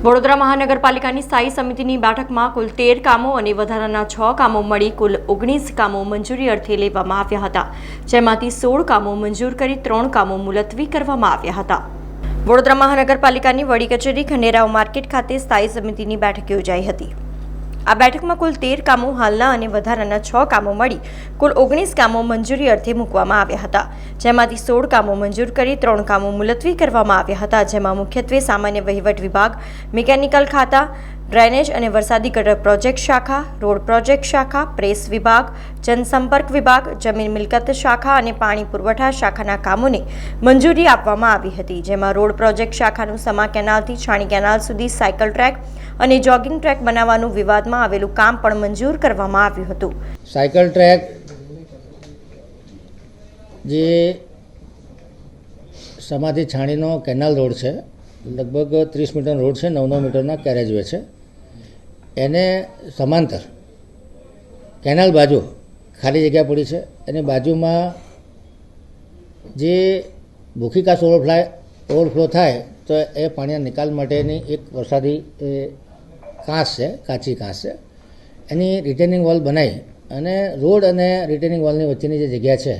વડોદરા મહાનગરપાલિકાની સ્થાયી સમિતિની બેઠકમાં કુલ 13 કામો અને વધારાના 6 કામો મળી કુલ 19 કામો મંજૂરી અર્થે લેવામાં આવ્યા હતા, જેમાંથી 16 કામો મંજૂર કરી 3 કામો મુલતવી કરવામાં આવ્યા હતા। વડોદરા મહાનગરપાલિકાની વડી કચેરી ખંડેરાવ માર્કેટ ખાતે સ્થાયી સમિતિની બેઠક યોજાઈ હતી। આ બેઠકમાં કુલ 13 કામો હાલના અને વધારાના 6 કામો મળી કુલ 19 કામો મંજૂરી અર્થે મૂકવામાં આવ્યા હતા, જેમાંથી 16 કામો મંજૂર કરી 3 કામો મુલતવી કરવામાં આવ્યા હતા, જેમાં મુખ્યત્વે સામાન્ય વહીવટ વિભાગ, મિકેનિકલ ખાતા, ડ્રેનેજ અને વરસાદી ગટર પ્રોજેક્ટ શાખા, રોડ પ્રોજેક્ટ શાખા, પ્રેસ વિભાગ, જનસંપર્ક વિભાગ, જમીન મિલકત શાખા અને પાણી પુરવઠા શાખાના કામોને મંજૂરી આપવામાં આવી હતી, જેમાં રોડ પ્રોજેક્ટ શાખાનું સમા કેનાલથી છાણી કેનાલ સુધી સાયકલ ટ્રેક અને જોગિંગ ટ્રેક બનાવવાનું વિવાદમાં આવેલું કામ પણ મંજૂર કરવામાં આવ્યું હતું। સાયકલ ટ્રેક જે સમાથી છાણીનો કેનાલ રોડ છે, લગભગ 30 મીટરનો રોડ છે, 9 મીટરના કેરેજવે છે, એને સમાંતર કેનાલ બાજુ ખાલી જગ્યા પડી છે। એની બાજુમાં જે ભૂખીકાસ ઓવરફ્લો થાય તો એ પાણીના નિકાલ માટેની એક વરસાદી કાંસ છે, કાચી કાંસ છે, એની રિટેનિંગ વોલ બનાવી અને રોડ અને રિટેનિંગ વોલની વચ્ચેની જે જગ્યા છે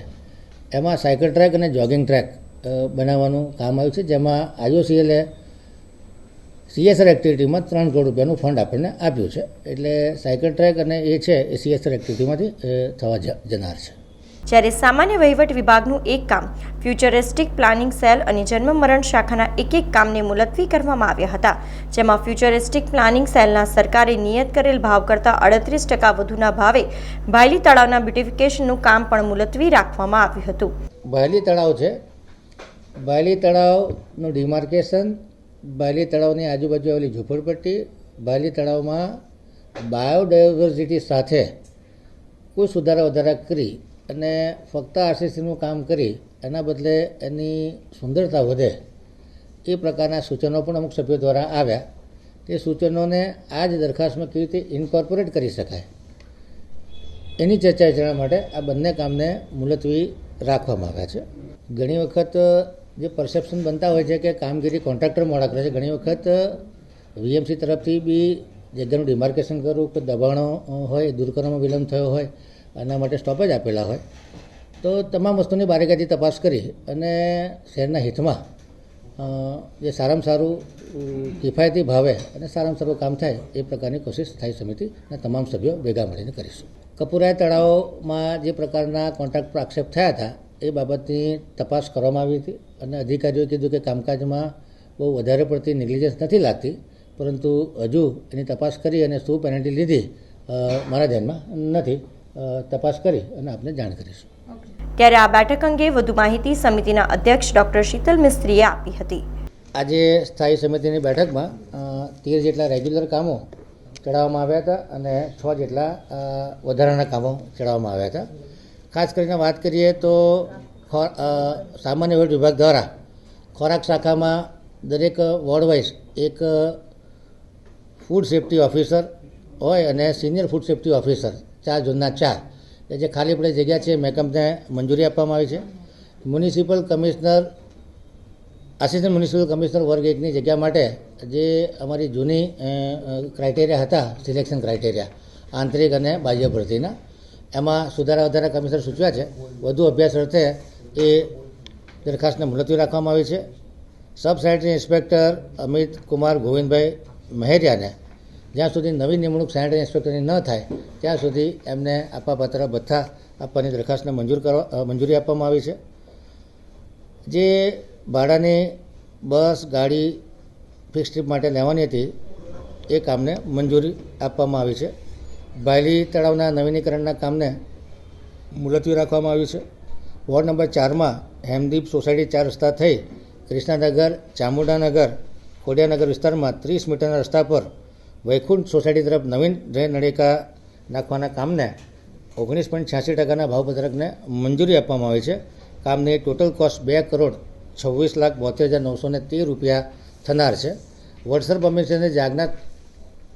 એમાં સાયકલ ટ્રેક અને જોગિંગ ટ્રેક બનાવવાનું કામ આવ્યું છે, જેમાં IOCL CSR એક્ટિવિટીમાં 3 કરોડ રૂપિયાનું ફંડ આપણને આપ્યું છે। એટલે સાયકલ ટ્રેક અને એ છે એ CSR એક્ટિવિટીમાંથી થવા જનાર છે। જ્યારે સામાન્ય વહીવટ વિભાગનું એક કામ, ફ્યુચરિસ્ટિક પ્લાનિંગ સેલ અને જન્મ મરણ શાખાના એક કામને મુલતવી કરવામાં આવ્યા હતા, જેમાં ફ્યુચરિસ્ટિક પ્લાનિંગ સેલના સરકારે નિયત કરેલ ભાવ કરતાં 38% વધુના ભાવે ભાયલી તળાવના બ્યુટિફિકેશનનું કામ પણ મુલતવી રાખવામાં આવ્યું હતું। ભાયલી તળાવ છે, ભાયલી તળાવનું ડિમાર્કેશન, ભાયલી તળાવની આજુબાજુ આવેલી ઝૂંપડપટ્ટી, ભાયલી તળાવમાં બાયોડાયવર્સિટી સાથે કોઈ સુધારા વધારા કરી અને ફક્ત RCCનું કામ કરી એના બદલે એની સુંદરતા વધે એ પ્રકારના સૂચનો પણ અમુક સભ્યો દ્વારા આવ્યા। તે સૂચનોને આ જ દરખાસ્તમાં કેવી રીતે ઇન્કોર્પોરેટ કરી શકાય એની ચર્ચા વિચારણા માટે આ બંને કામને મુલતવી રાખવામાં આવ્યા છે। ઘણી વખત જે પરસેપ્શન બનતા હોય છે કે કામગીરી કોન્ટ્રાક્ટર મોડા કરે છે, ઘણી વખત VMC તરફથી બી જગ્યાનું ડિમાર્કેશન કરવું, કોઈ દબાણો હોય દૂર કરવામાં વિલંબ થયો હોય, એના માટે સ્ટોપેજ આપેલા હોય, તો તમામ વસ્તુની બારીકાઈથી તપાસ કરી અને શહેરના હિતમાં જે સારામાં સારું કિફાયતી ભાવે અને સારામાં સારું કામ થાય એ પ્રકારની કોશિશ સ્થાયી સમિતિના તમામ સભ્યો ભેગા મળીને કરીશું। કપૂરાય તળાવમાં જે પ્રકારના કોન્ટ્રાક્ટ પર આક્ષેપ થયા હતા એ બાબતની તપાસ કરવામાં આવી હતી અને અધિકારીઓએ કીધું કે કામકાજમાં બહુ વધારે પડતી નેગ્લિજન્સ નથી લાગતી, પરંતુ હજુ એની તપાસ કરી અને શું પેનલ્ટી લીધી મારા ધ્યાનમાં નથી, તપાસ કરી અને આપને જાણ કરીશું। ત્યારે આ બેઠક અંગે વધુ માહિતી સમિતિના અધ્યક્ષ ડોક્ટર શીતલ મિસ્ત્રીએ આપી હતી। આજે સ્થાયી સમિતિની બેઠકમાં 13 જેટલા રેગ્યુલર કામો ચડાવવામાં આવ્યા હતા અને 6 જેટલા વધારાના કામો ચડાવવામાં આવ્યા હતા। ખાસ કરીને વાત કરીએ તો સામાન્ય વહીવટ વિભાગ દ્વારા ખોરાક શાખામાં દરેક વોર્ડ વાઇઝ એક ફૂડ સેફ્ટી ઓફિસર હોય અને સિનિયર ફૂડ સેફ્ટી ઓફિસર 4 ઝોનના 4 જે ખાલી પડે જગ્યા છે મહેકમને મંજૂરી આપવામાં આવી છે। Municipal commissioner, assistant municipal commissioner વર્ગ 1ની જગ્યા માટે જે અમારી જૂની ક્રાઇટેરિયા હતા, સિલેક્શન ક્રાઇટેરિયા આંતરિક અને બાહ્ય ભરતીના, એમાં સુધારા વધારા કમિશનર સૂચવ્યા છે। વધુ અભ્યાસ અર્થે એ દરખાસ્તને મુલતવી રાખવામાં આવી છે। Sub sanitary inspector Amit Kumar Govindbhai મહેરિયાને જ્યાં સુધી નવી નિમણૂક સેનેટરી ઇન્સ્પેક્ટરની ન થાય ત્યાં સુધી એમને આપવાપાત્ર ભથ્થા આપવાની દરખાસ્તને મંજૂરી આપવામાં આવી છે। જે ભાડાની બસ ગાડી ફિક્સ ટ્રીપ માટે લેવાની હતી એ કામને મંજૂરી આપવામાં આવી છે। ભાયલી તળાવના નવીનીકરણના કામને મુલતવી રાખવામાં આવ્યું છે। વોર્ડ નંબર 4માં હેમદીપ સોસાયટી 4 રસ્તા થઈ કૃષ્ણાનગર, ચામુંડાનગર, ખોડિયાનગર વિસ્તારમાં 30 મીટરના રસ્તા પર વૈકુંઠ સોસાયટી તરફ નવીન ડ્રેન નળિકા નાખવાના કામને 19.86%ના ભાવપત્રકને મંજૂરી આપવામાં આવી છે। કામની ટોટલ કોસ્ટ 2,26,72,913 રૂપિયા થનાર છે। વડસર પમ્પિંગ સ્ટેશનથી જાગનાથ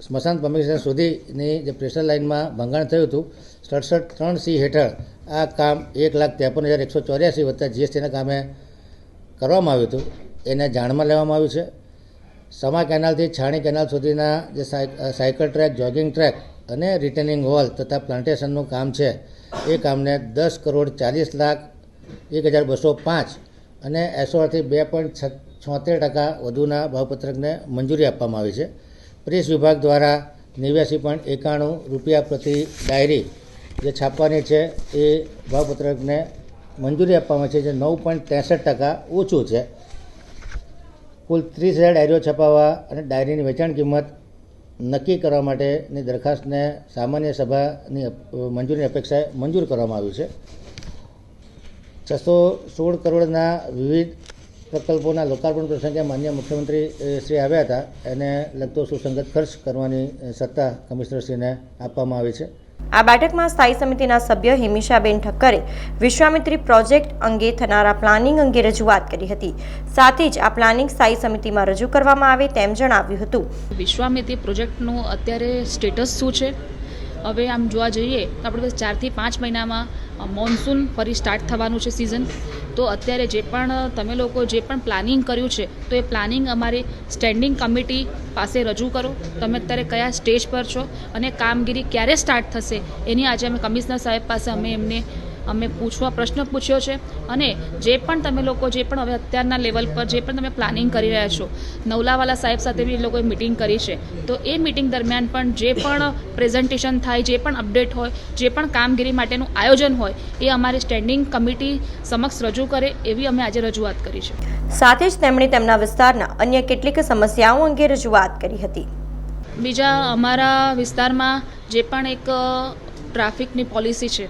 સ્મશાન પમ્પિંગ સ્ટેશન સુધીની જે પ્રેશર લાઇનમાં ભંગાણ થયું હતું 67(3)C હેઠળ આ કામ 1,53,184 વત્તા GSTના કામે કરવામાં આવ્યું હતું, એને જાણમાં લેવામાં આવ્યું છે। સમા કેનાલથી છાણી કેનાલ સુધીના જે સાયકલ ટ્રેક, જોગિંગ ટ્રેક અને રિટેનિંગ વોલ તથા પ્લાન્ટેશનનું કામ છે એ કામને 10,40,01,205 અને એસઓઆરથી 2.76% વધુના ભાવપત્રકને મંજૂરી આપવામાં આવી છે. પ્રેસ વિભાગ દ્વારા 89.91 રૂપિયા પ્રતિ ડાયરી જે છાપવાની છે એ ભાવપત્રકને મંજૂરી આપવામાં છે, જે 9.63% ઓછું છે. કુલ 30,000 ડાયરીઓ છપાવવા અને ડાયરીની વેચાણ કિંમત નક્કી કરવા માટેની દરખાસ્તને સામાન્ય સભાની મંજૂરીની અપેક્ષાએ મંજૂર કરવામાં આવ્યું છે. 616 કરોડના વિવિધ પ્રકલ્પોના લોકાર્પણ પ્રસંગે માન્ય મુખ્યમંત્રી શ્રી આવ્યા હતા. એને લગતો સુસંગત ખર્ચ કરવાની સત્તા કમિશનરશ્રીને આપવામાં આવી છે. આ બેઠકમાં સ્થાયી સમિતિના સભ્ય હિમિશાબેન ઠક્કરે વિશ્વામિત્રી પ્રોજેક્ટ અંગે થનારા પ્લાનિંગ અંગે રજૂઆત કરી હતી. સાથે જ આ પ્લાનિંગ સ્થાયી સમિતિમાં રજૂ કરવામાં આવે તેમ જણાવ્યું હતું. વિશ્વામિત્રી પ્રોજેક્ટનું અત્યારે સ્ટેટસ શું છે? હવે આમ જોવા જઈએ તો આપણે 4 થી 5 મહિનામાં મોન્સૂન ફરી સ્ટાર્ટ થવાનું છે સિઝન. તો અત્યારે જે પણ તમે લોકો જે પણ પ્લાનિંગ કર્યું છે તો એ પ્લાનિંગ અમારી સ્ટેન્ડિંગ કમિટી પાસે રજૂ કરો. તમે અત્યારે કયા સ્ટેજ પર છો અને કામગીરી ક્યારે સ્ટાર્ટ થશે એની આજે અમે કમિશનર સાહેબ પાસે અમે પ્રશ્ન પૂછ્યો છે. અને જે પણ તમે લોકો જે પણ હવે અત્યારના લેવલ પર જે પણ તમે પ્લાનિંગ કરી રહ્યા છો, નવલાવાલા સાહેબ સાથે બી એ લોકોએ મિટિંગ કરી છે. તો એ મિટિંગ દરમિયાન પણ જે પણ પ્રેઝન્ટેશન થાય, જે પણ અપડેટ હોય, જે પણ કામગીરી માટેનું આયોજન હોય એ અમારી સ્ટેન્ડિંગ કમિટી સમક્ષ રજૂ કરે એવી અમે આજે રજૂઆત કરી છે. સાથે જ તેમણે તેમના વિસ્તારના અન્ય કેટલીક સમસ્યાઓ અંગે રજૂઆત કરી હતી. બીજા અમારા વિસ્તારમાં જે પણ એક ટ્રાફિકની પોલિસી છે,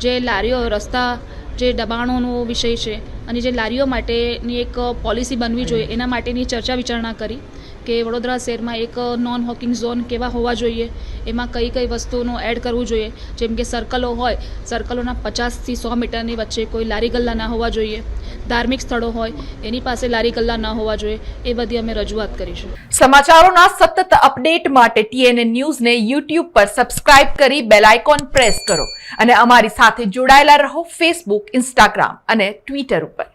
જે લારીઓ રસ્તા જે દબાણોનો વિષય છે અને જે લારીઓ માટેની એક પોલિસી બનવી જોઈએ એના માટેની ચર્ચા વિચારણા કરી કે વડોદરા શહેરમાં એક નોન હોકિંગ ઝોન કેવા હોવા જોઈએ, એમાં કઈ કઈ વસ્તુનું એડ કરવું જોઈએ. જેમ કે સર્કલો હોય, સર્કલોના 50 થી 100 મીટરની વચ્ચે કોઈ લારી ગલ્લા ના હોવા જોઈએ. ધાર્મિક સ્થળો હોય એની પાસે લારી ગલ્લા ના હોવા જોઈએ. એ બધી અમે રજૂઆત કરીશું. સમાચારોના સતત અપડેટ માટે TNN ન્યૂઝને YouTube પર સબસ્ક્રાઇબ કરી બેલ આઇકોન પ્રેસ કરો અને અમારી સાથે જોડાયેલા રહો Facebook, Instagram અને Twitter ઉપર.